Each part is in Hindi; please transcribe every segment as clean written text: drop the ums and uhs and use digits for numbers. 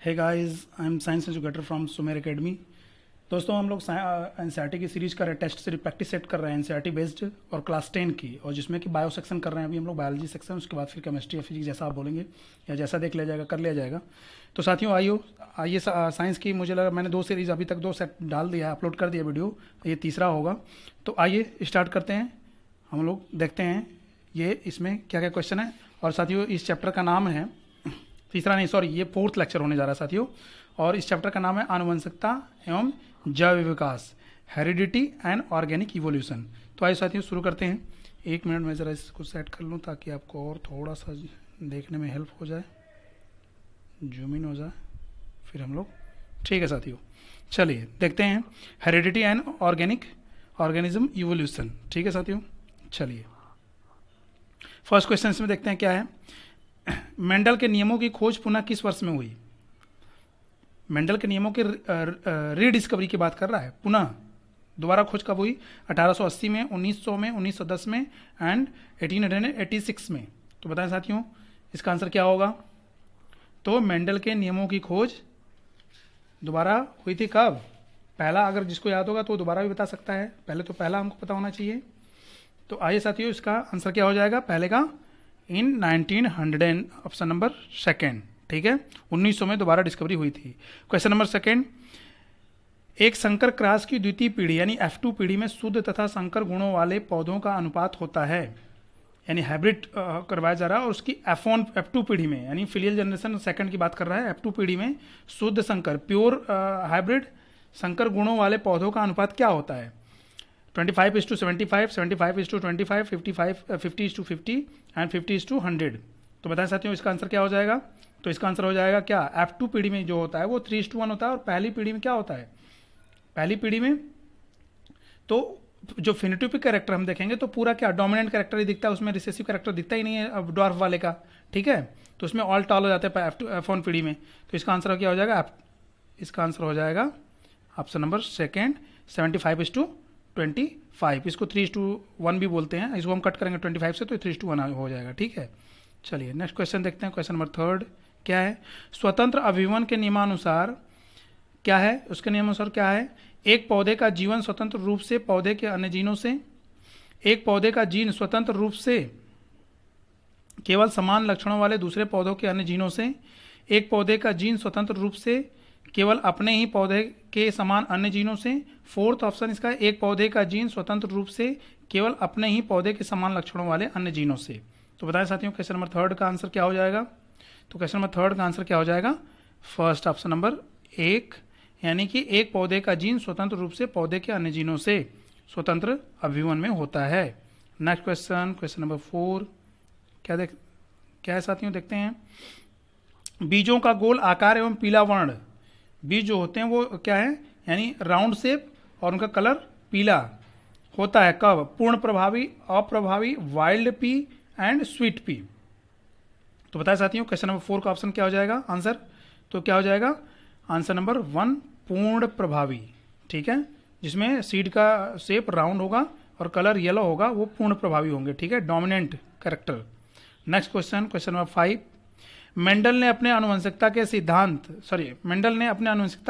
Hey guys, I am science educator from Sumer Academy. दोस्तों, हम लोग एनसीईआरटी की सीरीज कर रहे हैं, टेस्ट सीरीज प्रैक्टिस सेट कर रहे हैं एनसीईआरटी बेस्ड और क्लास 10 की, और जिसमें कि बायो सेक्शन कर रहे हैं अभी हम लोग, बायोलॉजी सेक्शन, उसके बाद फिर केमिस्ट्री या फिजिक्स जैसा आप बोलेंगे या जैसा देख लिया जाएगा कर लिया जाएगा। तो साथियों आइए साइंस की, मुझे लगा मैंने 2 सीरीज अभी तक 2 सेट डाल दिया है, अपलोड कर दिया वीडियो, ये तीसरा होगा। तो आइए स्टार्ट करते हैं, हम लोग देखते हैं ये इसमें क्या क्या क्वेश्चन है। और साथियों, इस चैप्टर का नाम है, तीसरा नहीं सॉरी, ये 4th लेक्चर होने जा रहा है साथियों, और इस चैप्टर का नाम है आनुवंशिकता एवं जैव विकास, हेरिडिटी एंड ऑर्गेनिक इवोल्यूशन। तो आइए साथियों शुरू करते हैं। 1 मिनट में ज़रा इसको सेट कर लूँ ताकि आपको और थोड़ा सा देखने में हेल्प हो जाए, जूम इन हो जाए, फिर हम लोग ठीक है साथियों। चलिए देखते हैं heredity and organic organism evolution. ठीक है साथियों, चलिए फर्स्ट क्वेश्चन में देखते हैं क्या है। मेंडल के नियमों की खोज पुनः किस वर्ष में हुई? मेंडल के नियमों की रीडिस्कवरी की बात कर रहा है, पुनः दोबारा खोज कब हुई? 1880 में, 1900 में, 1910 में एंड 1886 में। तो बताएं साथियों इसका आंसर क्या होगा? तो मेंडल के नियमों की खोज दोबारा हुई थी कब? पहला, अगर जिसको याद होगा तो दोबारा भी बता सकता है, पहले तो पहला हमको पता होना चाहिए। तो आइए साथियों इसका आंसर क्या हो जाएगा? पहले का इन 1900, ऑप्शन नंबर सेकेंड। ठीक है, 1900 में दोबारा डिस्कवरी हुई थी। क्वेश्चन नंबर सेकेंड, एक संकर क्रॉस की द्वितीय पीढ़ी यानी F2 पीढ़ी में शुद्ध तथा संकर गुणों वाले पौधों का अनुपात होता है, यानी हाइब्रिड करवाया जा रहा है, और उसकी F2 पीढ़ी में यानी फिलियल जनरेशन सेकंड की बात कर रहा है, F2 पीढ़ी में शुद्ध संकर प्योर हाइब्रिड संकर गुणों वाले पौधों का अनुपात क्या होता है? 25:75, 75:25, 50:50 एंड 50:100। तो बताएं साथियों इसका आंसर क्या हो जाएगा? तो इसका आंसर हो जाएगा क्या? F2 पीढ़ी में जो होता है वो 3:1 होता है, और पहली पीढ़ी में क्या होता है? पहली पीढ़ी में तो जो फिनोटाइपिक कैरेक्टर हम देखेंगे तो पूरा क्या डोमिनेंट कैरेक्टर ही दिखता है, उसमें रिसेसिव कैरेक्टर दिखता ही नहीं है ड्वार्फ वाले का। ठीक है, तो उसमें ऑल टॉल हो जाते हैं F1 पीढ़ी में। तो इसका आंसर क्या हो जाएगा? इसका आंसर हो जाएगा ऑप्शन नंबर सेकेंड, 75:25। इसको 3:1 भी बोलते हैं, इसको हम कट करेंगे 25 से तो 3:1 हो जाएगा। ठीक है, चलिए नेक्स्ट क्वेश्चन देखते हैं। क्वेश्चन नंबर थर्ड क्या है? स्वतंत्र अभिवन के नियमानुसार क्या है? उसके नियमानुसार क्या है? एक पौधे का जीवन स्वतंत्र रूप से पौधे के अन्य जीनों से, एक पौधे का जीन स्वतंत्र रूप से केवल समान लक्षणों वाले दूसरे पौधों के अन्य जीनों से, एक पौधे का जीन स्वतंत्र रूप से केवल अपने ही पौधे के समान अन्य जीनों से। फोर्थ ऑप्शन इसका, एक पौधे का जीन स्वतंत्र रूप से केवल अपने ही पौधे के समान लक्षणों वाले अन्य जीनों से। तो बताएं साथियों क्वेश्चन नंबर थर्ड का आंसर क्या हो जाएगा? तो क्वेश्चन नंबर थर्ड का आंसर क्या हो जाएगा? फर्स्ट ऑप्शन नंबर 1, यानी कि एक पौधे का जीन स्वतंत्र रूप से पौधे के अन्य जीनों से स्वतंत्र अभिवन में होता है। नेक्स्ट क्वेश्चन, क्वेश्चन नंबर 4 क्या है साथियों? देखते हैं। बीजों का गोल आकार एवं पीला वर्ण, बीज जो होते हैं वो क्या है? यानी राउंड शेप, और उनका कलर पीला होता है कब? पूर्ण प्रभावी, अप्रभावी, wild P and sweet pea. तो बताएं साथियों क्वेश्चन नंबर 4 का ऑप्शन क्या हो जाएगा आंसर? तो क्या हो जाएगा? आंसर नंबर 1 पूर्ण प्रभावी। ठीक है, जिसमें सीड का शेप राउंड होगा और कलर येलो होगा, वो पूर्ण प्रभावी होंगे। ठीक है, dominant character. Next question, question number 5, Mendel ने अपने आनुवंशिकता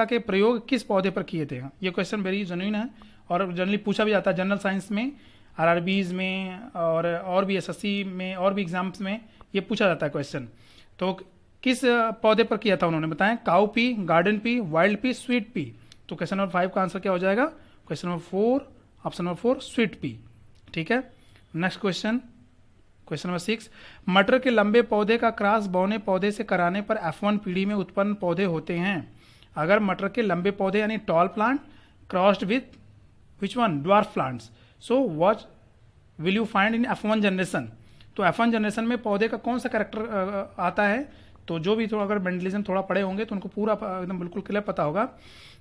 के प्रयोग किस पौधे पर किए थे? ये क्वेश्चन वेरी जेन्युइन है और जनरली पूछा भी जाता है जनरल साइंस में, RRBs में और भी SSC में और भी एग्जाम्स में ये पूछा जाता है क्वेश्चन। तो किस पौधे पर किया था उन्होंने? बताएं। Cow P, garden pea, wild P, sweet pea. तो क्वेश्चन नंबर 5 का आंसर क्या हो जाएगा? Question number 4, option number 4 sweet pea. ठीक है, नेक्स्ट क्वेश्चन, क्वेश्चन नंबर 6, मटर के लंबे पौधे का क्रॉस बौने पौधे से कराने पर F1 पीढ़ी में उत्पन्न पौधे होते हैं। अगर मटर के लंबे पौधे यानी tall plant crossed with which one? Dwarf plants. So what will you find in F1 generation? तो F1 जनरेशन में पौधे का कौन सा कैरेक्टर आता है? तो जो भी थोड़ा अगर मेंडलिज्म थोड़ा पढ़े होंगे तो उनको पूरा एकदम बिल्कुल क्लियर पता होगा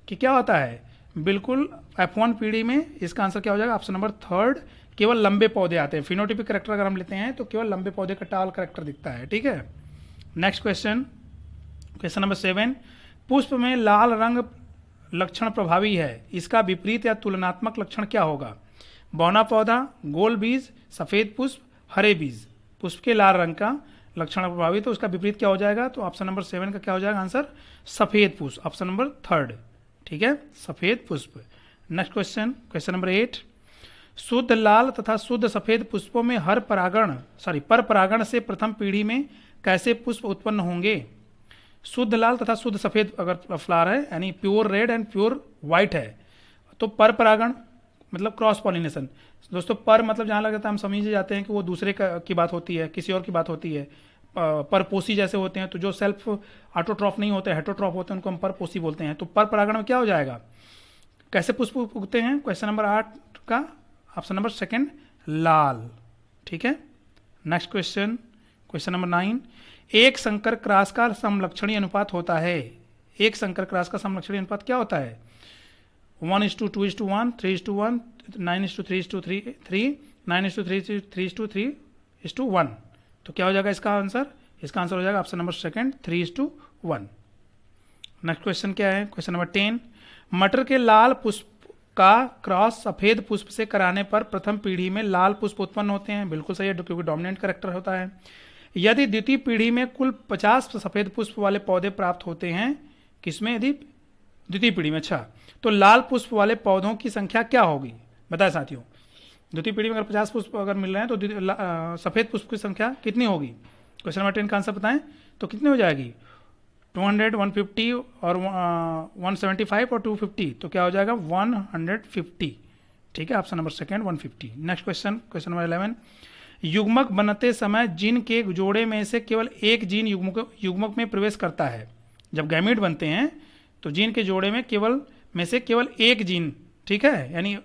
कि क्या होता है। बिल्कुल F1 पीढ़ी में इसका आंसर क्या हो जाएगा? ऑप्शन नंबर 3, केवल लंबे पौधे आते हैं। फिनोटाइपिक कैरेक्टर अगर हम लेते हैं तो केवल लंबे पौधे का टाल कैरेक्टर दिखता है। ठीक है, नेक्स्ट क्वेश्चन, क्वेश्चन नंबर 7, पुष्प में लाल रंग लक्षण प्रभावी है, इसका विपरीत या तुलनात्मक लक्षण क्या होगा? बौना पौधा, गोल बीज, सफेद पुष्प, हरे बीज। पुष्प के लाल रंग का लक्षण प्रभावित तो उसका विपरीत क्या हो जाएगा, तो ऑप्शन नंबर 7 का क्या हो जाएगा आंसर, सफेद पुष्प, ऑप्शन नंबर 3, ठीक है, सफेद पुष्प। नेक्स्ट क्वेश्चन, क्वेश्चन नंबर 8, शुद्ध लाल तथा शुद्ध सफेद पुष्पों में पर परागण से प्रथम पीढ़ी में कैसे पुष्प उत्पन्न होंगे। शुद्ध लाल तथा शुद्ध सफेद अगर फ्लावर है, यानी pure red and pure white है, तो पर परागण मतलब क्रॉस पॉलिनेशन। दोस्तों पर मतलब जहाँ लग जाता है हम समझ जाते हैं कि वो दूसरे की बात होती है, किसी और की बात होती है। परपोषी जैसे होते हैं, तो जो सेल्फ ऑटोट्रॉफ नहीं होते, हेटरोट्रॉफ होते हैं, उनको हम परपोषी बोलते हैं। तो पर परागण में क्या हो जाएगा, कैसे पुष्प उगते हैं, क्वेश्चन नंबर 8 का ऑप्शन नंबर 2 लाल, ठीक है। नेक्स्ट क्वेश्चन, क्वेश्चन नंबर 9, एक संकर क्रॉस का समलक्षणी अनुपात होता है। एक संकर क्रॉस का समलक्षणी अनुपात क्या होता है, 1:2:1, 3:1, 9:3:3, 9:3:3:1। तो क्या हो जाएगा इसका आंसर, इसका आंसर हो जाएगा ऑप्शन नंबर 2 3:1। नेक्स्ट क्वेश्चन क्या है, क्वेश्चन नंबर 10, मटर के लाल पुष्प का क्रॉस सफेद पुष्प से कराने पर प्रथम पीढ़ी में लाल पुष्प उत्पन्न होते हैं। बिल्कुल सही है, क्योंकि डोमिनेंट कैरेक्टर होता है। यदि द्वितीय पीढ़ी में कुल 50 सफेद पुष्प वाले पौधे प्राप्त होते हैं, किसमें, यदि द्वितीय पीढ़ी में, अच्छा, तो लाल पुष्प वाले पौधों की संख्या क्या होगी, बताए साथियों। द्वितीय पीढ़ी में अगर 50 पुष्प अगर मिल रहे हैं तो सफेद पुष्प की संख्या कितनी होगी। क्वेश्चन नंबर 10 का आंसर बताएं तो कितनी हो जाएगी, 200, 150 और 175 और 250, तो क्या हो जाएगा 150, ठीक है, option number 2 150। Next question, question number 11, युग्मक बनते समय जीन के जोड़े में से केवल एक जीन युग्मक में प्रवेश करता है। जब गैमीट बनते हैं तो जीन के जोड़े में केवल एक जीन, ठीक है, यानी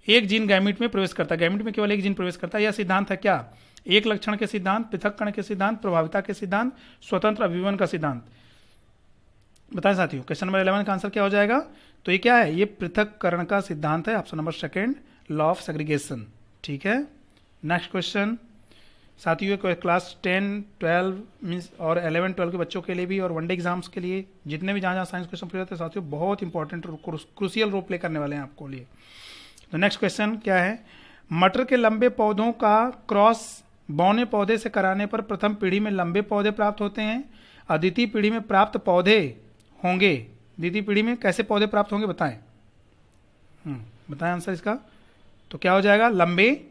एक जीन गैमीट में प्रवेश करता है, गैमीट में केवल एक जीन प्रवेश करता है। यह सिद्धांत है क्या, एक लक्षण के सिद्धांत, पृथक्करण के सिद्धांत, प्रभाविता के सिद्धांत, स्वतंत्र अभिवन का सिद्धांत, बताएं साथियों। क्वेश्चन नंबर 11 का आंसर क्या हो जाएगा, तो ये क्या है, ये पृथक्करण का सिद्धांत है, option number 2 law of segregation, ठीक है। नेक्स्ट क्वेश्चन साथियों, क्लास 10, 12 मीन्स और 11, 12 के बच्चों के लिए भी और वनडे एग्जाम्स के लिए, जितने भी जहाँ साइंस क्वेश्चन पूछे जाते हैं साथियों, बहुत इंपॉर्टेंट क्रूशियल रोल प्ले करने वाले हैं आपको लिए। तो नेक्स्ट क्वेश्चन क्या है, मटर के लंबे पौधों का क्रॉस बौने पौधे से कराने पर प्रथम पीढ़ी में लंबे पौधे प्राप्त होते हैं, और द्वितीय पीढ़ी में प्राप्त पौधे होंगे, द्वितीय पीढ़ी में कैसे पौधे प्राप्त होंगे बताएं। बताएं आंसर इसका, तो क्या हो जाएगा, लंबे,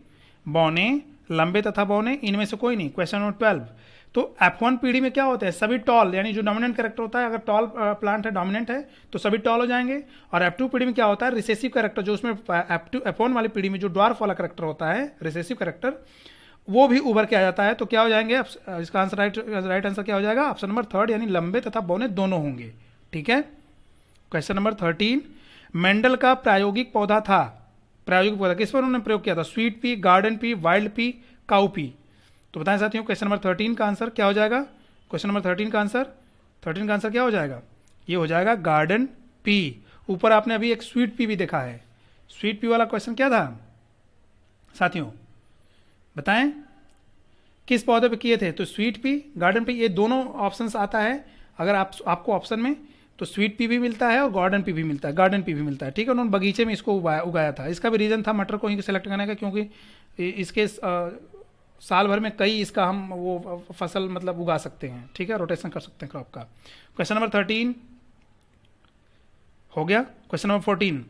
बौने, लंबे तथा बौने, इनमें से कोई नहीं। क्वेश्चन नंबर 12, तो F1 पीढ़ी में क्या होता है, सभी टॉल, यानी जो डोमिनेंट कैरेक्टर होता है, अगर टॉल प्लांट है, डोमिनेंट है, तो सभी टॉल हो जाएंगे। और F2 पीढ़ी में क्या होता है, रिसेसिव कैरेक्टर, जो उसमें F1 वाली पीढ़ी में जो ड्वार्फ वाला कैरेक्टर होता है, रिसेसिव कैरेक्टर, वो भी उभर के आ जाता है। तो क्या हो जाएंगे, इसका आंसर राइट आंसर क्या हो जाएगा, ऑप्शन नंबर 3, यानी लंबे तथा बौने दोनों होंगे, ठीक है। क्वेश्चन नंबर 13, मेंडल का प्रायोगिक पौधा किस पर उन्होंने प्रयोग किया था, sweet pea, garden pea, wild P, cow P, तो बताएं साथियों। क्वेश्चन नंबर 13 का आंसर क्या हो जाएगा, क्वेश्चन नंबर 13 का आंसर क्या हो जाएगा, ये हो जाएगा गार्डन पी। ऊपर आपने अभी एक स्वीट पी भी देखा है, स्वीट पी वाला क्वेश्चन क्या था साथियों, बताएं किस पौधे पे किए थे, तो स्वीट पी, गार्डन पी, ये दोनों ऑप्शंस आता है। अगर आपको ऑप्शन में तो स्वीट पी भी मिलता है और गार्डन पी भी मिलता है, ठीक है। उन्होंने बगीचे में इसको उगाया था। इसका भी रीज़न था मटर को ही सेलेक्ट करने का, क्योंकि इसके साल भर में कई इसका हम वो फसल मतलब उगा सकते हैं, ठीक है, रोटेशन कर सकते हैं क्रॉप का। क्वेश्चन नंबर 13 हो गया। क्वेश्चन नंबर 14,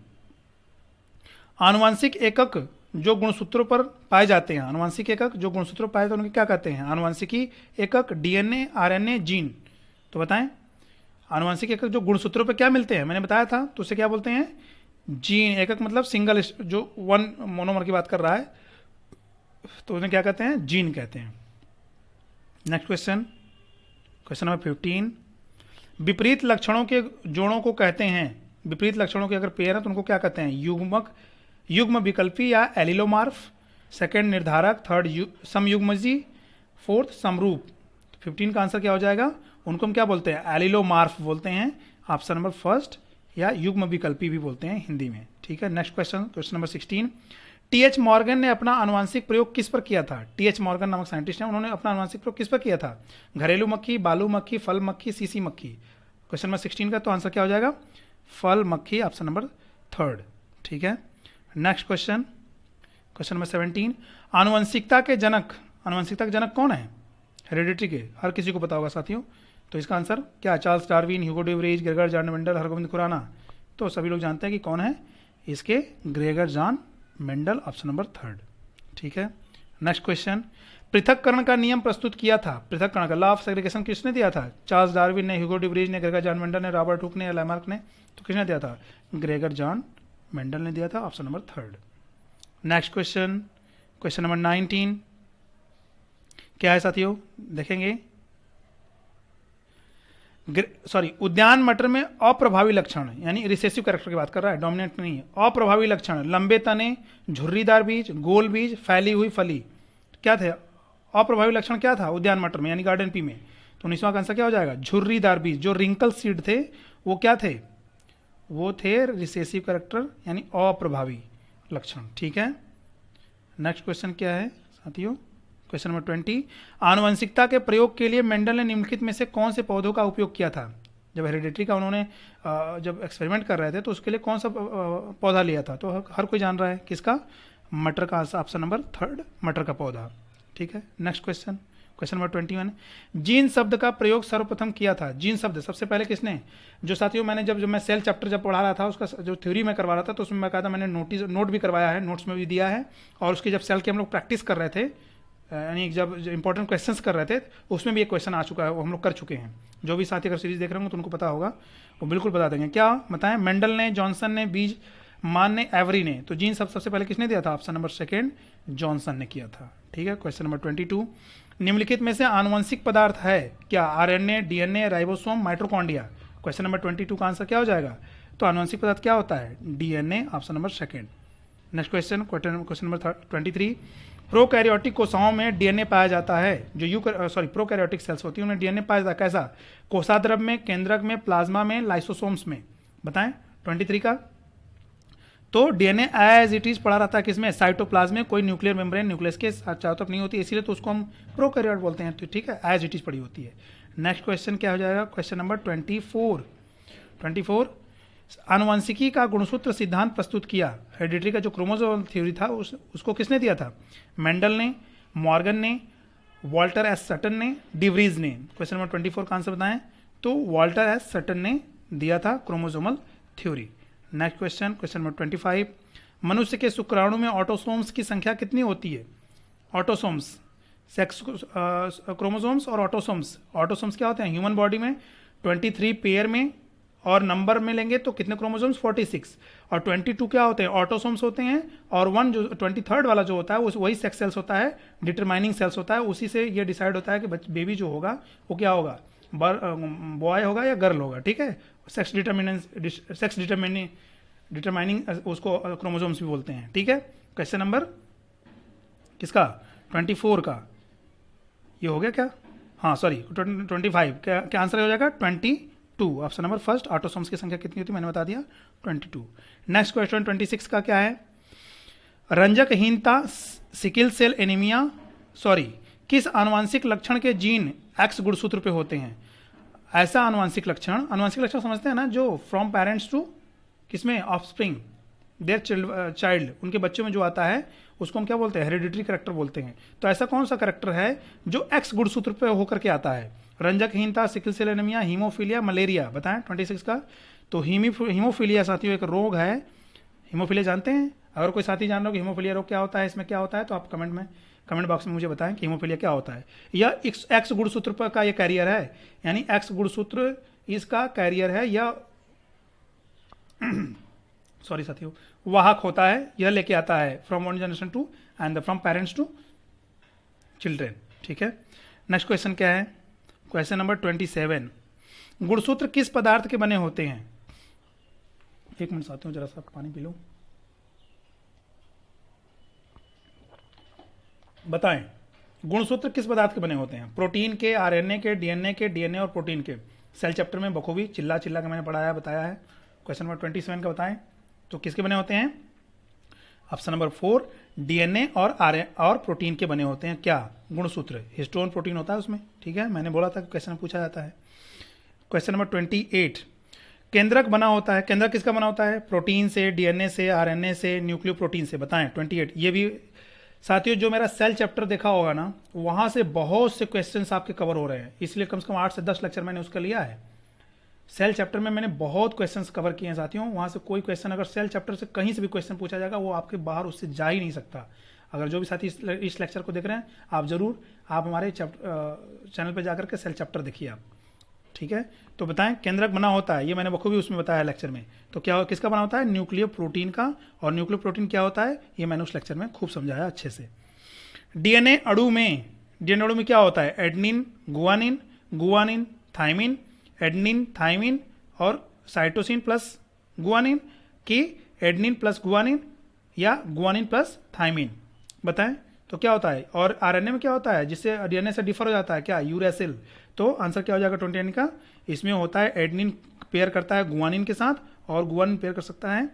आनुवांशिक एकक जो गुणसूत्रों पर पाए जाते हैं, आनुवांशिक एकक जो गुणसूत्रों पर पाए जाते हैं उनके क्या कहते हैं, आनुवांशिकी एकक, डीएनए, आरएनए, जीन, तो बताएं आनुवांशिक एकक जो गुणसूत्रों पे क्या मिलते हैं, मैंने बताया था, तो उसे क्या बोलते हैं, जीन। एकक मतलब सिंगल, जो वन मोनोमर की बात कर रहा है, तो उन्हें क्या कहते हैं, जीन कहते हैं। नेक्स्ट क्वेश्चन, क्वेश्चन नंबर 15, विपरीत लक्षणों के जोड़ों को कहते हैं, विपरीत लक्षणों के अगर पेयर है तो उनको क्या कहते हैं, युग्म विकल्पी या एलिलोमार्फ, सेकंड निर्धारक, थर्ड समयुग्मजी, फोर्थ समरूप। 15 का आंसर क्या हो जाएगा, उनको हम क्या बोलते हैं, एलिलोमार्फ बोलते हैं, ऑप्शन नंबर 1 या युग्म विकल्पी भी बोलते हैं हिंदी में, ठीक है। Next question, question number 16, TH. Morgan ने अपना आनुवांशिक प्रयोग किस पर किया था, टी.एच. मॉर्गन नामक साइंटिस्ट हैं, उन्होंने अपना आनुवांशिक प्रयोग किस पर किया था, घरेलू मक्खी, बालू मक्खी, फल मक्खी, सीसी मक्खी। क्वेश्चन नंबर 16 का तो आंसर क्या हो जाएगा, फल मक्खी, ऑप्शन नंबर 3, ठीक है। नेक्स्ट क्वेश्चन, क्वेश्चन नंबर 17, आनुवंशिकता के जनक कौन है, हेरिडिटी के हर किसी को पता होगा साथियों। तो इसका आंसर क्या, Charles Darwin, Hugo de Vries, Gregor Johann Mendel, Hargobind Khorana. तो सभी लोग जानते हैं कि कौन है इसके, Gregor Johann Mendel, option number 3। ठीक है, नेक्स्ट क्वेश्चन, पृथक्करण का नियम प्रस्तुत किया था, पृथक्करण का लॉ ऑफ सेग्रीगेशन किसने दिया था? चार्ल्स डार्विन ने, ह्यूगो डे व्रीज ने, ग्रेगर जॉन मेंडल ने, रॉबर्ट हुक ने या लैमार्क ने? तो किसने दिया था? ग्रेगर जॉन मेंडल ने दिया था, option number 3। Next question, question number 19 क्या है साथियों, देखेंगे। उद्यान मटर में अप्रभावी लक्षण, यानी रिसेसिव कैरेक्टर की बात कर रहा है, डोमिनेंट नहीं है। अप्रभावी लक्षण, लंबे तने, झुर्रीदार बीज, गोल बीज, फैली हुई फली, क्या थे अप्रभावी लक्षण? क्या था उद्यान मटर में यानी गार्डन पी में? तो 19वां का आंसर क्या हो जाएगा? झुर्रीदार बीज। जो रिंकल सीड थे वो क्या थे? वो थे रिसेसिव कैरेक्टर यानी अप्रभावी लक्षण। ठीक है, नेक्स्ट क्वेश्चन क्या है साथियों, क्वेश्चन नंबर 20, आनुवंशिकता के प्रयोग के लिए मेंडल ने निम्नलिखित में से कौन से पौधों का उपयोग किया था? जब हेरिडिटरी का उन्होंने जब एक्सपेरिमेंट कर रहे थे तो उसके लिए कौन सा पौधा लिया था? तो हर कोई जान रहा है किसका, मटर का, ऑप्शन नंबर 3 मटर का पौधा। ठीक है, next question, question number 21, gene शब्द का प्रयोग सर्वप्रथम किया था। जीन शब्द सबसे पहले किसने? जो साथियों मैंने जब मैं सेल चैप्टर जब पढ़ा रहा था उसका जो थ्योरी में करवा रहा था तो उसमें मैं कहा था, मैंने नोट भी करवाया है, नोट्स में भी दिया है, और उसकी जब सेल की हम लोग प्रैक्टिस कर रहे थे, यानी जब इंपॉर्टेंट क्वेश्चंस कर रहे थे उसमें भी एक क्वेश्चन आ चुका है, वो हम लोग कर चुके हैं। जो भी साथी अगर सीरीज देख रहे होंगे तो उनको पता होगा, वो बिल्कुल बता देंगे। क्या बताएं? मेंडल ने, जॉनसन ने, बीज मान ने, एवरी ने। तो जीन सबसे पहले किसने दिया था? ऑप्शन नंबर 2 जॉनसन ने किया था। ठीक है, क्वेश्चन नंबर 22, निम्नलिखित में से आनुवंशिक पदार्थ है क्या? RNA, DNA, ribosome, mitochondria. Question number 22 का आंसर क्या हो जाएगा? तो आनुवंशिक पदार्थ क्या होता है? DNA, option number 2। Next question, question number 23, prokaryotic कोशिकाओं में डीएनए पाया जाता है। जो प्रोकैरियोटिक सेल्स होती है उनमें डीएनए पाया जाता है, कैसा? कोशाद्रव में, केंद्रक में, प्लाज्मा में, लाइसोसोम्स में। बताएं 23 का। तो डीएनए एज इट इज पड़ा रहता है किसमें? साइटोप्लाज्म में। कोई न्यूक्लियर मेम्ब्रेन न्यूक्लियस के चारों तरफ नहीं होती, इसीलिए तो उसको हम प्रोकैरियोट बोलते हैं। तो ठीक है, एज इट इज पड़ी होती है। नेक्स्ट क्वेश्चन क्या हो जाएगा? क्वेश्चन नंबर 24, आनुवंशिकी का गुणसूत्र सिद्धांत प्रस्तुत किया। हेरिडिटरी का जो क्रोमोसोम थ्योरी था उसको किसने दिया था? मेंडल ने, मॉर्गन ने, वॉल्टर एस सटन ने, डिवरीज ने। क्वेश्चन नंबर 24 का आंसर बताएं। तो वॉल्टर एस सटन ने दिया था chromosomal theory. Next question, question number 25, मनुष्य के शुक्राणु में ऑटोसोम्स की संख्या कितनी होती है? ऑटोसोम्स, सेक्स क्रोमोसोम्स और ऑटोसोम्स। ऑटोसोम्स क्या होते हैं? ह्यूमन बॉडी में 23 पेयर में, और नंबर में लेंगे तो कितने क्रोमोसोम्स? 46। और 22 क्या होते हैं? ऑटोसोम्स होते हैं। और 1 जो 23rd वाला जो होता है वही सेक्स सेल्स होता है, डिटरमाइनिंग सेल्स होता है। उसी से ये डिसाइड होता है कि बेबी जो होगा वो क्या होगा, बॉय होगा या गर्ल होगा। ठीक है, सेक्स डिटरमाइनिंग उसको क्रोमोसोम्स भी बोलते हैं। ठीक है, क्वेश्चन नंबर किसका? 24 का ये हो गया क्या? हाँ सॉरी 25। क्या आंसर हो जाएगा? 22, ऑप्शन नंबर 1। ऑटोसोम्स की संख्या कितनी होती है मैंने बता दिया, 22। नेक्स्ट क्वेश्चन 26 का क्या है? रंजकहीनता, सिकिल सेल एनीमिया, किस आनुवांशिक लक्षण के जीन एक्स गुणसूत्र पे होते हैं? ऐसा आनुवांशिक लक्षण समझते हैं ना, जो फ्रॉम पेरेंट्स टू किसमें? ऑफस्प्रिंग, देयर चाइल्ड, उनके बच्चों में जो आता है उसको हम क्या बोलते हैं? हेरिडिटरी करेक्टर बोलते हैं। तो ऐसा कौन सा करेक्टर है जो एक्स गुणसूत्र पे होकर के आता है? रंजकहीनता, sickle cell anaemia, haemophilia, malaria. बताएं 26 का। तो हीमोफीलिया साथियों एक रोग है। हीमोफीलिया जानते हैं? अगर कोई साथी जान रहा हो कि हीमोफीलिया रोग क्या होता है, इसमें क्या होता है, तो आप कमेंट बॉक्स में मुझे बताएं कि हीमोफीलिया क्या होता है। यह एक्स गुणसूत्र पर का ये कैरियर है, यानी एक्स गुणसूत्र इसका कैरियर है, या सॉरी साथियों, वाहक होता है। यह लेके आता है from one generation to and from parents to children. ठीक है, नेक्स्ट क्वेश्चन क्या है? क्वेश्चन नंबर 27, गुणसूत्र किस पदार्थ के बने होते हैं? एक मिनट साथियों, जरा सा पानी पी लो। बताएं गुणसूत्र किस पदार्थ के बने होते हैं? प्रोटीन के, आरएनए के, डीएनए और प्रोटीन के। सेल चैप्टर में बखूबी चिल्ला के मैंने पढ़ाया, बताया है। क्वेश्चन नंबर 27 का बताएं तो किसके बने होते हैं? ऑप्शन नंबर 4 डीएनए और आरएनए और प्रोटीन के बने होते हैं। क्या? गुणसूत्र। हिस्टोन प्रोटीन होता है उसमें। ठीक है, मैंने बोला था कि क्वेश्चन पूछा जाता है। क्वेश्चन नंबर 28, केंद्रक बना होता है। केंद्रक किसका बना होता है? प्रोटीन से, डीएनए से, आरएनए से, न्यूक्लियो प्रोटीन से। बताएं 28। ये भी साथियों जो मेरा सेल चैप्टर देखा होगा ना, वहां से बहुत से क्वेश्चंस आपके कवर हो रहे हैं, इसलिए कम से कम 8 से 10 लेक्चर मैंने उसका लिया है। सेल चैप्टर में मैंने बहुत क्वेश्चंस कवर किए हैं साथियों, वहां से कोई क्वेश्चन अगर सेल चैप्टर से कहीं से भी क्वेश्चन पूछा जाएगा वो आपके बाहर उससे जा ही नहीं सकता। अगर जो भी साथी इस लेक्चर को देख रहे हैं, आप जरूर आप हमारे चैनल पर जाकर के सेल चैप्टर देखिए आप, ठीक है। तो बताएं, केंद्रक बना होता है, ये मैंने बखूबी उसमें बताया है लेक्चर में। तो क्या किसका बना होता है? न्यूक्लियर प्रोटीन का। और न्यूक्लियर प्रोटीन क्या होता है ये मैंने उस लेक्चर में खूब समझाया अच्छे से। डीएनए अणु में क्या होता है? Adenine, guanine, guanine, thymine, adenine, thymine और साइटोसिन प्लस गुआनिन की एडनिन प्लस गुआनिन या गुआनिन प्लस थाइमिन। बताएं तो क्या होता है? और आरएनए में क्या होता है जिससे डीएनए से डिफर हो जाता है? क्या? यूरेसिल। तो आंसर क्या हो जाएगा 29 का? इसमें होता है एडनिन पेयर करता है गुआनिन के साथ और गुआनिन पेयर कर सकता है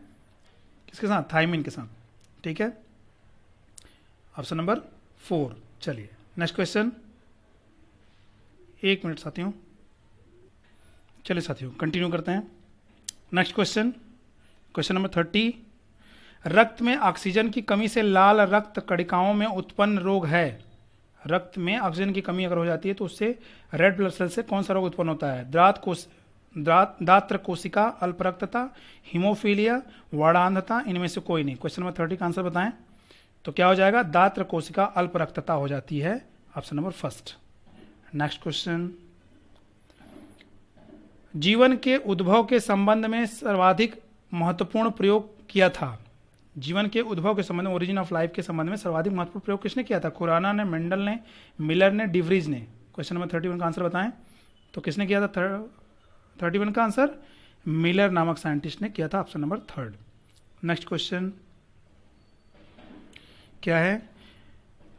किसके साथ? थाइमिन के साथ, ठीक है। Option number 4। चलिए नेक्स्ट क्वेश्चन। 1 मिनट साथियों, चलिए साथियों कंटिन्यू करते हैं। Next question, question number 30। रक्त में ऑक्सीजन की कमी से लाल रक्त कणिकाओं में उत्पन्न रोग है। रक्त में ऑक्सीजन की कमी अगर हो जाती है तो उससे रेड ब्लड सेल से कौन सा रोग उत्पन्न होता है? दात्र कोशिका अल्परक्तता, हीमोफीलिया, वर्णांधता, इनमें से कोई नहीं। क्वेश्चन नंबर 30 का आंसर बताएं तो क्या हो जाएगा? दात्र कोशिका अल्परक्तता हो जाती है, ऑप्शन नंबर 1। नेक्स्ट क्वेश्चन, जीवन के उद्भव के संबंध में सर्वाधिक महत्वपूर्ण प्रयोग किया था। जीवन के उद्भव के संबंध में, ओरिजिन ऑफ लाइफ के संबंध में सर्वाधिक महत्वपूर्ण प्रयोग किसने किया था? खुराना ने, मेंडल ने, मिलर ने, डिवरीज ने। क्वेश्चन नंबर 31 का आंसर बताएं तो किसने किया था? 31 का आंसर मिलर नामक साइंटिस्ट ने किया था, ऑप्शन नंबर 3। नेक्स्ट क्वेश्चन क्या है?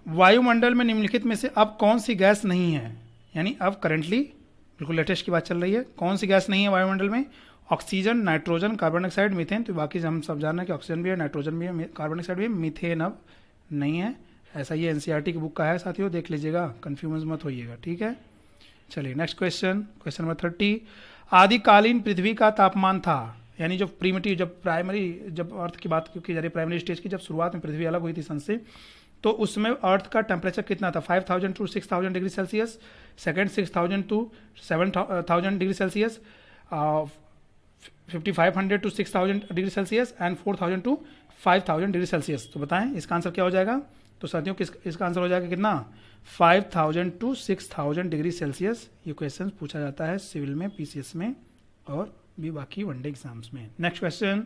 वायुमंडल में निम्नलिखित में से अब कौन सी गैस नहीं है? यानी अब करेंटली बिल्कुल लेटेस्ट की बात चल रही है, कौन सी गैस नहीं है वायुमंडल में? Oxygen, nitrogen, carbon dioxide, methane. तो बाकी हम सब जान रहे हैं कि ऑक्सीजन भी है, नाइट्रोजन भी है, कार्बन डाइऑक्साइड भी है, मीथेन अब नहीं है। ऐसा ये एनसीईआरटी की बुक का है साथियों, देख लीजिएगा, कंफ्यूज मत होइएगा, ठीक है। चलिए नेक्स्ट क्वेश्चन, क्वेश्चन नंबर 30। आदिकालीन पृथ्वी का तापमान था, यानी जो प्रीमिटिव, जब अर्थ की बात की जा रही, प्राइमरी स्टेज की जब शुरुआत में पृथ्वी अलग हुई थी सन से, तो उसमें अर्थ का टेम्परेचर कितना था? 5000 to 6000 degree Celsius, second 6000 to 7000 degree Celsius, 5500 to 6000 degree Celsius and 4000 to 5000 degree Celsius. तो बताएं इसका आंसर क्या हो जाएगा? तो साथियों इसका आंसर हो जाएगा कितना? 5000 टू 6000 डिग्री सेल्सियस। ये क्वेश्चन पूछा जाता है सिविल में, पीसीएस में और भी बाकी वनडे एग्जाम्स में। Next question,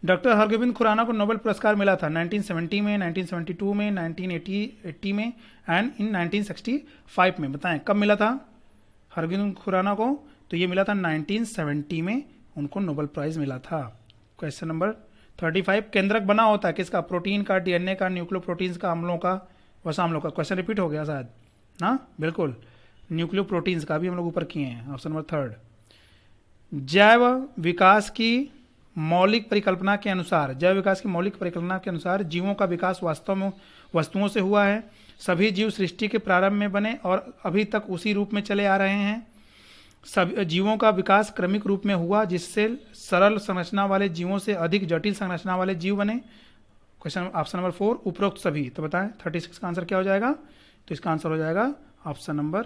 doctor Hargobind Khorana को नोबेल पुरस्कार मिला था 1970 में, 1972 में, 1980 में एंड इन 1965 में। बताएं कब मिला था हरगोविंद खुराना को? तो ये मिला था 1970 में, उनको नोबेल प्राइज मिला था। Question number 35। केंद्रक बना होता है किसका? प्रोटीन का, डीएनए का, न्यूक्लियोप्रोटीन्स का, अम्लों का, वसाम्लों का। क्वेश्चन रिपीट हो गया शायद ना? बिल्कुल, न्यूक्लियोप्रोटीन्स का भी हम लोग ऊपर किए हैं, ऑप्शन नंबर 3। जैव विकास की मौलिक परिकल्पना के अनुसार, जैव विकास की मौलिक परिकल्पना के अनुसार जीवों का विकास वास्तव में वस्तुओं से हुआ है। सभी जीव सृष्टि के प्रारंभ में बने और अभी तक उसी रूप में चले आ रहे हैं। सभी जीवों का विकास क्रमिक रूप में हुआ जिससे सरल संरचना वाले जीवों से अधिक जटिल संरचना वाले जीव बने। क्वेश्चन ऑप्शन नंबर 4, उपरोक्त सभी। तो बताएं 36 का आंसर क्या हो जाएगा? तो इसका आंसर हो जाएगा ऑप्शन नंबर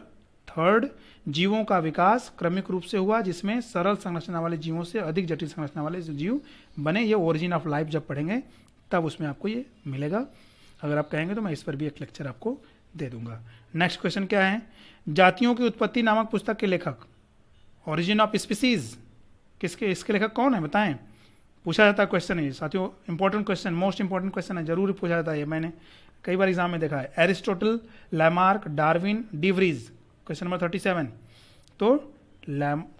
3, जीवों का विकास क्रमिक रूप से हुआ जिसमें सरल संरचना वाले जीवों से अधिक जटिल संरचना वाले जीव बने। ये ओरिजिन ऑफ लाइफ जब पढ़ेंगे तब उसमें आपको ये मिलेगा। अगर आप कहेंगे तो मैं इस पर भी एक लेक्चर आपको दे दूंगा। नेक्स्ट क्वेश्चन क्या है? जातियों की उत्पत्ति नामक पुस्तक के लेखक, ओरिजिन ऑफ स्पीसीज, इसके लेखक कौन है? बताएं, पूछा जाता है क्वेश्चन है साथियों, important question, most important question है, जरूर पूछा जाता है। मैंने कई बार एग्जाम में देखा है। Aristotle, Lamarck, Darwin, de Vries. Question number 37। तो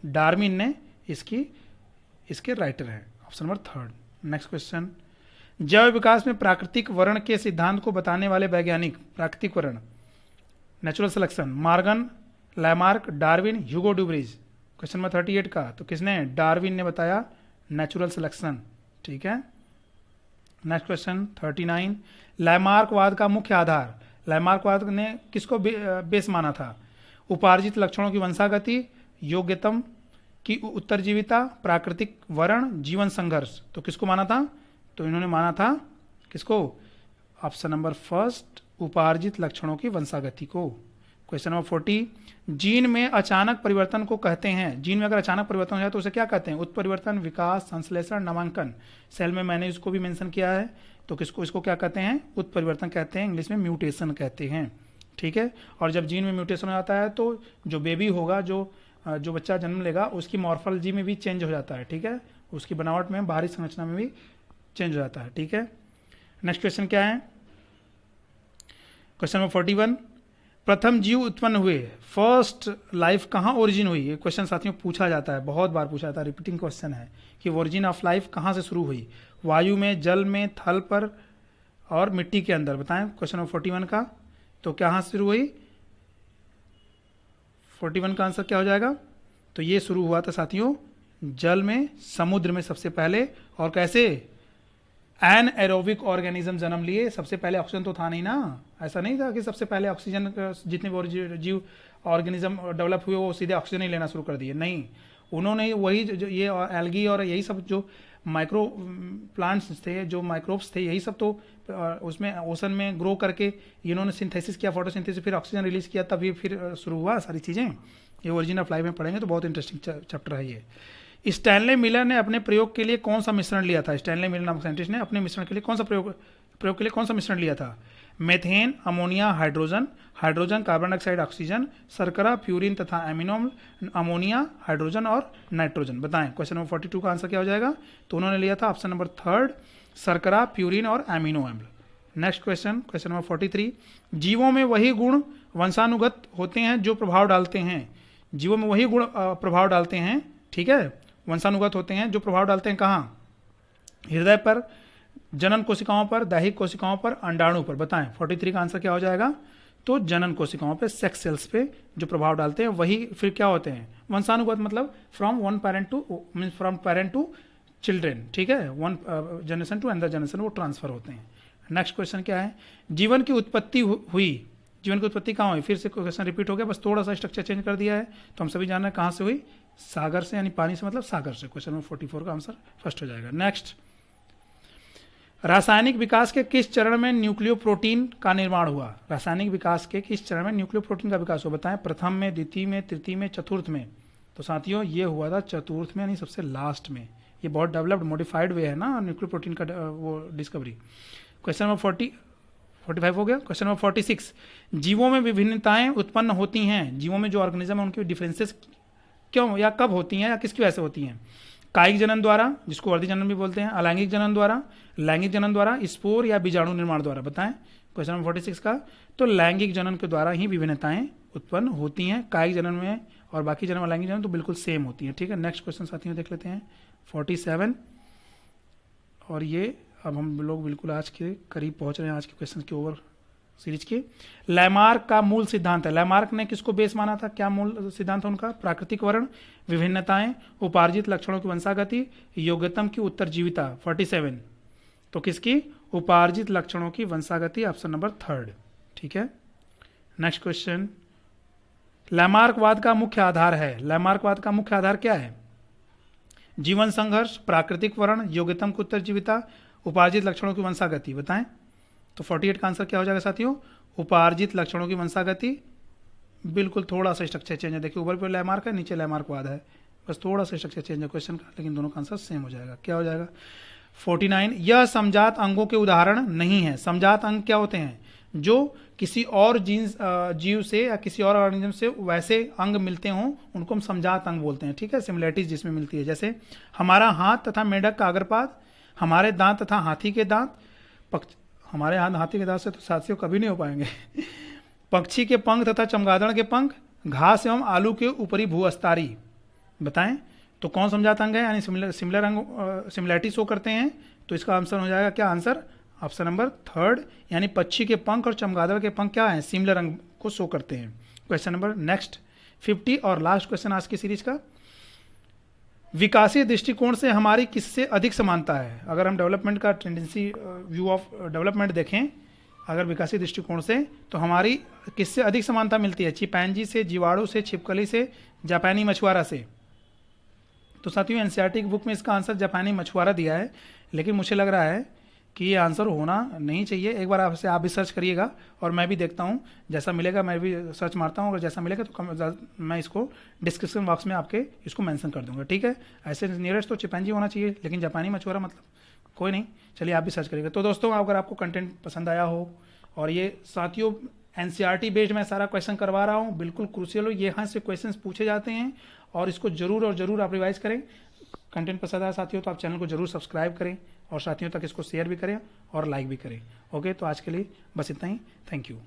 डार्विन ने इसके राइटर हैं, ऑप्शन नंबर 3। नेक्स्ट क्वेश्चन, जैव विकास में प्राकृतिक वर्ण के सिद्धांत को बताने वाले वैज्ञानिक, प्राकृतिक वर्ण, natural selection, Morgan, Lamarck, Darwin, Hugo de Vries. Question number 38 का, तो किसने? डार्विन ने बताया नेचुरल सिलेक्शन, ठीक है। Next question 39। लैमार्कवाद का मुख्य आधार, लैमार्कवाद ने किसको बेस माना था? उपार्जित लक्षणों की वंशागति, योग्यतम की उत्तरजीविता, प्राकृतिक वर्ण, जीवन संघर्ष। तो किसको माना था? तो इन्होंने माना था किसको? ऑप्शन नंबर फर्स्ट उपार्जित लक्षणों की वंशागति को। क्वेश्चन नंबर 40, जीन में अचानक परिवर्तन को कहते हैं, जीन में अगर अचानक परिवर्तन हो जाए तो उसे क्या कहते हैं? उत्परिवर्तन, विकास, संश्लेषण, नामांकन। सेल में मैंने इसको भी मेंशन किया है, तो किसको इसको क्या कहते हैं? उत्परिवर्तन कहते हैं, इंग्लिश में म्यूटेशन कहते हैं। ठीक है, और जब जीन में म्यूटेशन हो जाता है तो जो बेबी होगा, जो बच्चा जन्म लेगा, उसकी मॉर्फोलॉजी में भी चेंज हो जाता है। ठीक है, उसकी बनावट में, बाहरी संरचना में भी चेंज हो जाता है। ठीक है, नेक्स्ट क्वेश्चन क्या है? क्वेश्चन नंबर 41, प्रथम जीव उत्पन्न हुए, फर्स्ट लाइफ कहाँ ओरिजिन हुई? ये क्वेश्चन साथियों पूछा जाता है, बहुत बार पूछा जाता है, रिपीटिंग क्वेश्चन है कि ओरिजिन ऑफ लाइफ कहाँ से शुरू हुई? वायु में, जल में, थल पर और मिट्टी के अंदर। बताएं क्वेश्चन नंबर 41 का, तो कहाँ से शुरू हुई? 41 का आंसर क्या हो जाएगा? तो ये शुरू हुआ था साथियों जल में, समुद्र में सबसे पहले। और कैसे? एन एरोबिक ऑर्गेनिज्म जन्म लिए। सबसे पहले ऑक्सीजन तो था नहीं ना, ऐसा नहीं था कि सबसे पहले ऑक्सीजन, जितने भी जीव ऑर्गेनिज्म डेवलप हुए वो सीधे ऑक्सीजन ही लेना शुरू कर दिए, नहीं। उन्होंने वही जो ये एल्गी और यही सब जो माइक्रो प्लांट्स थे, जो माइक्रोब्स थे, यही सब तो उसमें ओशन में ग्रो करके इन्होंने सिंथेसिस किया, फोटोसिंथेसिस, फिर ऑक्सीजन रिलीज किया, तभी फिर शुरू हुआ सारी चीज़ें। ये ओरिजिन ऑफ लाइफ में पढ़ेंगे तो बहुत इंटरेस्टिंग चैप्टर है ये। स्टैनले मिलर ने अपने प्रयोग के लिए कौन सा मिश्रण लिया था? स्टैनले मिलर नामक साइंटिस्ट ने अपने मिश्रण के लिए कौन सा प्रयोग के लिए कौन सा मिश्रण लिया था? Methane, ammonia, hydrogen, hydrogen, carbon dioxide, oxygen, शर्करा, प्यूरिन तथा एमिनो, अमोनिया, हाइड्रोजन और नाइट्रोजन। बताएं क्वेश्चन नंबर 42 का आंसर क्या हो जाएगा? तो उन्होंने लिया था ऑप्शन नंबर थर्ड, शर्करा, प्यूरिन और एमिनो अम्ल। नेक्स्ट क्वेश्चन, क्वेश्चन नंबर 43, जीवों में वही गुण वंशानुगत होते हैं जो प्रभाव डालते हैं। जीवों में वही गुण प्रभाव डालते हैं, ठीक है, वंशानुगत होते हैं जो प्रभाव डालते हैं कहाँ? हृदय पर, जनन कोशिकाओं पर, दैहिक कोशिकाओं पर, अंडाणु पर। बताएं 43 का आंसर क्या हो जाएगा? तो जनन कोशिकाओं पे, सेक्स सेल्स पे जो प्रभाव डालते हैं वही फिर क्या होते हैं? वंशानुगत, मतलब from one parent to, mean from parent to children. ठीक है, one generation to another generation वो ट्रांसफर होते हैं। नेक्स्ट क्वेश्चन क्या है? जीवन की उत्पत्ति हुई, जीवन की उत्पत्ति कहाँ हुई? फिर से क्वेश्चन रिपीट हो गया, बस थोड़ा सा स्ट्रक्चर चेंज कर दिया है। तो हम सभी जान रहे हैं कहाँ से हुई? सागर से, यानी पानी से, मतलब सागर से। क्वेश्चन नंबर 44 का आंसर फर्स्ट हो जाएगा। नेक्स्ट, रासायनिक विकास के किस चरण में न्यूक्लियोप्रोटीन का निर्माण हुआ? रासायनिक विकास के किस चरण में न्यूक्लियोप्रोटीन का विकास हुआ? बताएं, प्रथम में, द्वितीय में, तृतीय में, चतुर्थ में? तो साथियों ये हुआ था चतुर्थ में, यानी सबसे लास्ट में। ये बहुत डेवलप्ड मॉडिफाइड वे है ना न्यूक्लियोप्रोटीन का वो डिस्कवरी। क्वेश्चन नंबर 45 हो गया। क्वेश्चन नंबर 46, जीवों में विभिन्नताएं उत्पन्न होती हैं, जीवों में जो ऑर्गेनिज्म है उनकी डिफरेंसेस क्यों या कब होती हैं या किसकी वजह से होती हैं? कायिक जनन द्वारा, जिसको वर्धी जनन भी बोलते हैं, अलैंगिक जनन द्वारा, लैंगिक जनन द्वारा, स्पोर या बीजाणु निर्माण द्वारा। बताएं क्वेश्चन नंबर 46 का, तो लैंगिक जनन के द्वारा ही विभिन्नताएं उत्पन्न होती हैं। कायिक जनन में और बाकी जनन, अलैंगिक जनन तो बिल्कुल सेम होती है। ठीक है, नेक्स्ट क्वेश्चन साथियों देख लेते हैं 47, और ये अब हम लोग बिल्कुल आज के करीब पहुंच रहे हैं, आज के क्वेश्चन के ओवर सीरीज के। लैमार्क का मूल सिद्धांत है, लैमार्क ने किसको बेस माना था? क्या मूल सिद्धांत है उनका? प्राकृतिक वर्ण, विभिन्नताएं, उपार्जित लक्षणों की वंशागति, योग्यतम की उत्तरजीविता। 47, तो किसकी? उपार्जित लक्षणों की वंशागति, ऑप्शन नंबर थर्ड। ठीक है, नेक्स्ट क्वेश्चन, लैमार्कवाद का मुख्य आधार है, लैमार्कवाद का मुख्य आधार क्या है? जीवन संघर्ष, प्राकृतिक वर्ण, योग्यतम की उत्तरजीविता, उपार्जित लक्षणों की वंशागति। बताएं तो 48 का आंसर क्या हो जाएगा साथियों? उपार्जित लक्षणों की वंशागति। बिल्कुल थोड़ा सा स्ट्रक्चर चेंज है, देखिए ऊपर पे लैमार्क है, नीचे लैमार्कवाद है, बस थोड़ा सा स्ट्रक्चर चेंज है क्वेश्चन का, लेकिन दोनों का आंसर सेम हो जाएगा। क्या हो जाएगा? 49, यह समजात अंगों के उदाहरण नहीं है। समजात अंग क्या होते हैं? जो किसी और जीव से या किसी और ऑर्गेनिज्म से वैसे अंग मिलते हों उनको हम समजात अंग बोलते हैं। ठीक है, सिमिलैरिटीज जिसमें मिलती है, जैसे हमारा हाथ तथा मेंढक का अग्रपाद, हमारे दांत तथा हाथी के दांत, हमारे हाथ हाथी के दांत से तो साथियों कभी नहीं हो पाएंगे पक्षी के पंख तथा चमगादड़ के पंख, घास एवं आलू के ऊपरी भूअस्तारी। बताएं तो कौन समझाता अंग है, यानी सिमिलर अंग सिमिलैरिटी शो करते हैं। तो इसका आंसर हो जाएगा क्या? आंसर ऑप्शन नंबर थर्ड, यानी पक्षी के पंख और चमगादड़ के पंख क्या है? सिमिलर अंग को शो करते हैं। क्वेश्चन नंबर नेक्स्ट 50 और लास्ट क्वेश्चन आज की सीरीज का, विकासीय दृष्टिकोण से हमारी किससे अधिक समानता है? अगर हम डेवलपमेंट का टेंडेंसी व्यू ऑफ डेवलपमेंट देखें, अगर विकासीय दृष्टिकोण से, तो हमारी किससे अधिक समानता मिलती है? चिंपैंजी से, जीवाणु से, छिपकली से, जापानी मछुआरा से। तो साथियों एनसीईआरटी की बुक में इसका आंसर जापानी मछुआरा दिया है, लेकिन मुझे लग रहा है कि ये आंसर होना नहीं चाहिए। एक बार आपसे आप भी सर्च करिएगा और मैं भी देखता हूँ, जैसा मिलेगा मैं भी सर्च मारता हूँ, अगर जैसा मिलेगा तो मैं इसको डिस्क्रिप्शन बॉक्स में आपके इसको मेंशन कर दूंगा, ठीक है। ऐसे नियरेस्ट तो चिंपैंजी होना चाहिए, लेकिन जापानी मछुआरा मतलब कोई नहीं, चलिए आप भी सर्च करिएगा। तो दोस्तों अगर आपको कंटेंट पसंद आया हो, और ये साथियों एनसीईआरटी बेस्ड मैं सारा क्वेश्चन करवा रहा हूँ, बिल्कुल क्रूशियल हो, यहाँ से क्वेश्चंस पूछे जाते हैं और इसको जरूर और जरूर आप रिवाइज करें। कंटेंट पसंद आया साथियों तो आप चैनल को जरूर सब्सक्राइब करें और साथियों तक इसको शेयर भी करें और लाइक भी करें। ओके, तो आज के लिए बस इतना ही। Thank you.